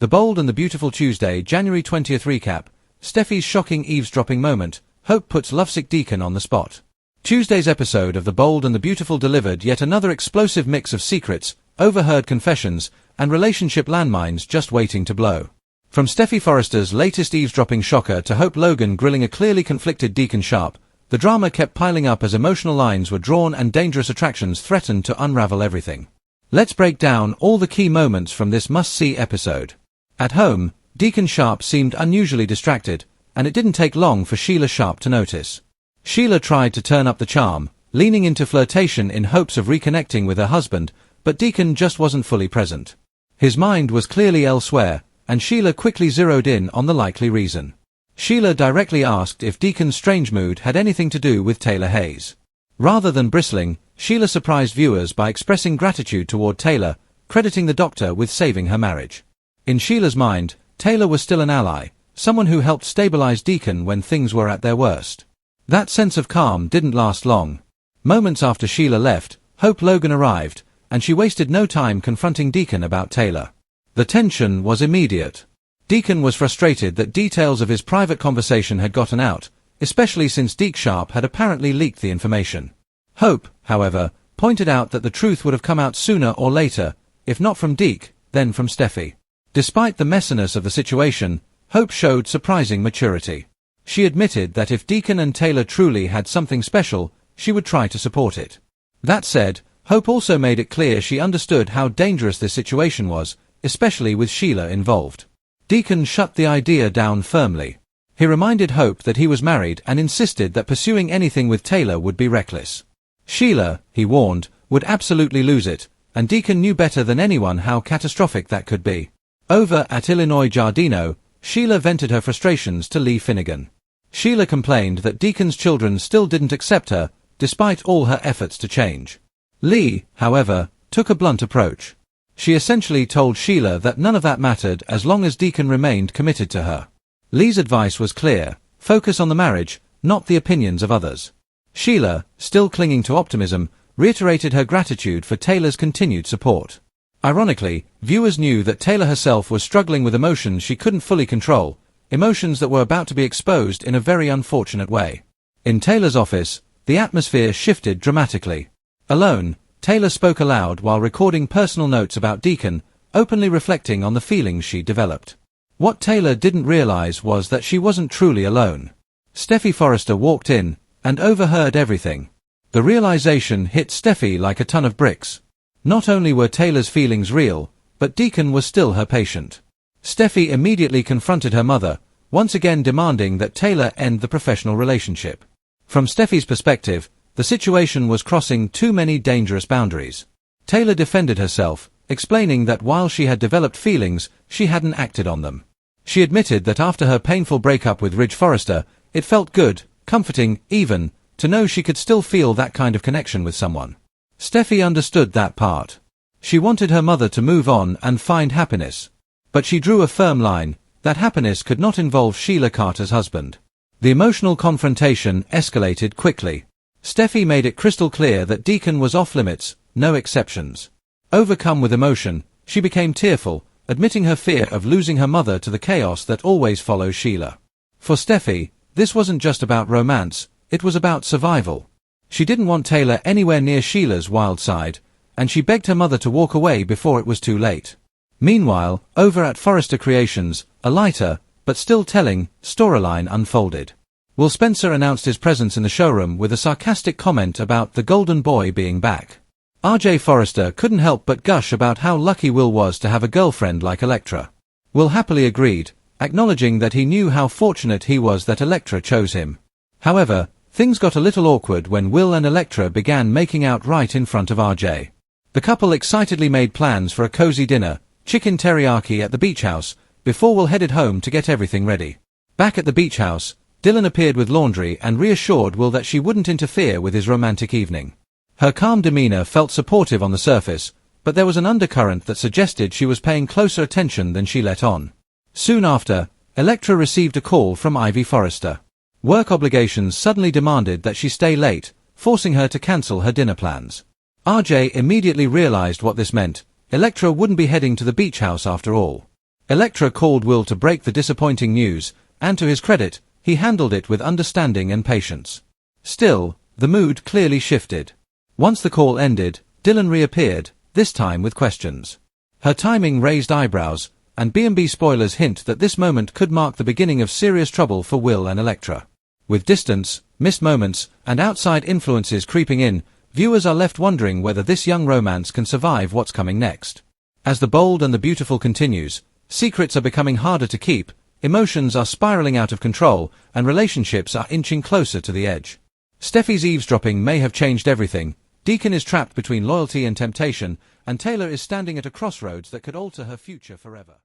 The Bold and the Beautiful Tuesday, January 20th recap. Steffi's shocking eavesdropping moment. Hope puts lovesick Deacon on the spot. Tuesday's episode of The Bold and the Beautiful delivered yet another explosive mix of secrets, overheard confessions, and relationship landmines just waiting to blow. From Steffi Forrester's latest eavesdropping shocker to Hope Logan grilling a clearly conflicted Deacon Sharp, the drama kept piling up as emotional lines were drawn and dangerous attractions threatened to unravel everything. Let's break down all the key moments from this must-see episode. At home, Deacon Sharp seemed unusually distracted, and it didn't take long for Sheila Sharp to notice. Sheila tried to turn up the charm, leaning into flirtation in hopes of reconnecting with her husband, but Deacon just wasn't fully present. His mind was clearly elsewhere, and Sheila quickly zeroed in on the likely reason. Sheila directly asked if Deacon's strange mood had anything to do with Taylor Hayes. Rather than bristling, Sheila surprised viewers by expressing gratitude toward Taylor, crediting the doctor with saving her marriage. In Sheila's mind, Taylor was still an ally, someone who helped stabilize Deacon when things were at their worst. That sense of calm didn't last long. Moments after Sheila left, Hope Logan arrived, and she wasted no time confronting Deacon about Taylor. The tension was immediate. Deacon was frustrated that details of his private conversation had gotten out, especially since Deke Sharp had apparently leaked the information. Hope, however, pointed out that the truth would have come out sooner or later, if not from Deke, then from Steffi. Despite the messiness of the situation, Hope showed surprising maturity. She admitted that if Deacon and Taylor truly had something special, she would try to support it. That said, Hope also made it clear she understood how dangerous this situation was, especially with Sheila involved. Deacon shut the idea down firmly. He reminded Hope that he was married and insisted that pursuing anything with Taylor would be reckless. Sheila, he warned, would absolutely lose it, and Deacon knew better than anyone how catastrophic that could be. Over at Illinois Giardino, Sheila vented her frustrations to Lee Finnegan. Sheila complained that Deacon's children still didn't accept her, despite all her efforts to change. Lee, however, took a blunt approach. She essentially told Sheila that none of that mattered as long as Deacon remained committed to her. Lee's advice was clear: focus on the marriage, not the opinions of others. Sheila, still clinging to optimism, reiterated her gratitude for Taylor's continued support. Ironically, viewers knew that Taylor herself was struggling with emotions she couldn't fully control, emotions that were about to be exposed in a very unfortunate way. In Taylor's office, the atmosphere shifted dramatically. Alone, Taylor spoke aloud while recording personal notes about Deacon, openly reflecting on the feelings she developed. What Taylor didn't realize was that she wasn't truly alone. Steffi Forrester walked in, and overheard everything. The realization hit Steffi like a ton of bricks. Not only were Taylor's feelings real, but Deacon was still her patient. Steffi immediately confronted her mother, once again demanding that Taylor end the professional relationship. From Steffi's perspective, the situation was crossing too many dangerous boundaries. Taylor defended herself, explaining that while she had developed feelings, she hadn't acted on them. She admitted that after her painful breakup with Ridge Forrester, it felt good, comforting, even, to know she could still feel that kind of connection with someone. Steffi understood that part. She wanted her mother to move on and find happiness. But she drew a firm line: that happiness could not involve Sheila Carter's husband. The emotional confrontation escalated quickly. Steffi made it crystal clear that Deacon was off limits, no exceptions. Overcome with emotion, she became tearful, admitting her fear of losing her mother to the chaos that always follows Sheila. For Steffi, this wasn't just about romance, it was about survival. She didn't want Taylor anywhere near Sheila's wild side, and she begged her mother to walk away before it was too late. Meanwhile, over at Forrester Creations, a lighter, but still telling, storyline unfolded. Will Spencer announced his presence in the showroom with a sarcastic comment about the golden boy being back. RJ Forrester couldn't help but gush about how lucky Will was to have a girlfriend like Electra. Will happily agreed, acknowledging that he knew how fortunate he was that Electra chose him. However, things got a little awkward when Will and Electra began making out right in front of RJ. The couple excitedly made plans for a cozy dinner, chicken teriyaki at the beach house, before Will headed home to get everything ready. Back at the beach house, Dylan appeared with laundry and reassured Will that she wouldn't interfere with his romantic evening. Her calm demeanor felt supportive on the surface, but there was an undercurrent that suggested she was paying closer attention than she let on. Soon after, Electra received a call from Ivy Forrester. Work obligations suddenly demanded that she stay late, forcing her to cancel her dinner plans. RJ immediately realized what this meant: Electra wouldn't be heading to the beach house after all. Electra called Will to break the disappointing news, and to his credit, he handled it with understanding and patience. Still, the mood clearly shifted. Once the call ended, Dylan reappeared, this time with questions. Her timing raised eyebrows, and B&B spoilers hint that this moment could mark the beginning of serious trouble for Will and Electra. With distance, missed moments, and outside influences creeping in, viewers are left wondering whether this young romance can survive what's coming next. As The Bold and the Beautiful continues, secrets are becoming harder to keep, emotions are spiraling out of control, and relationships are inching closer to the edge. Steffi's eavesdropping may have changed everything. Deacon is trapped between loyalty and temptation, and Taylor is standing at a crossroads that could alter her future forever.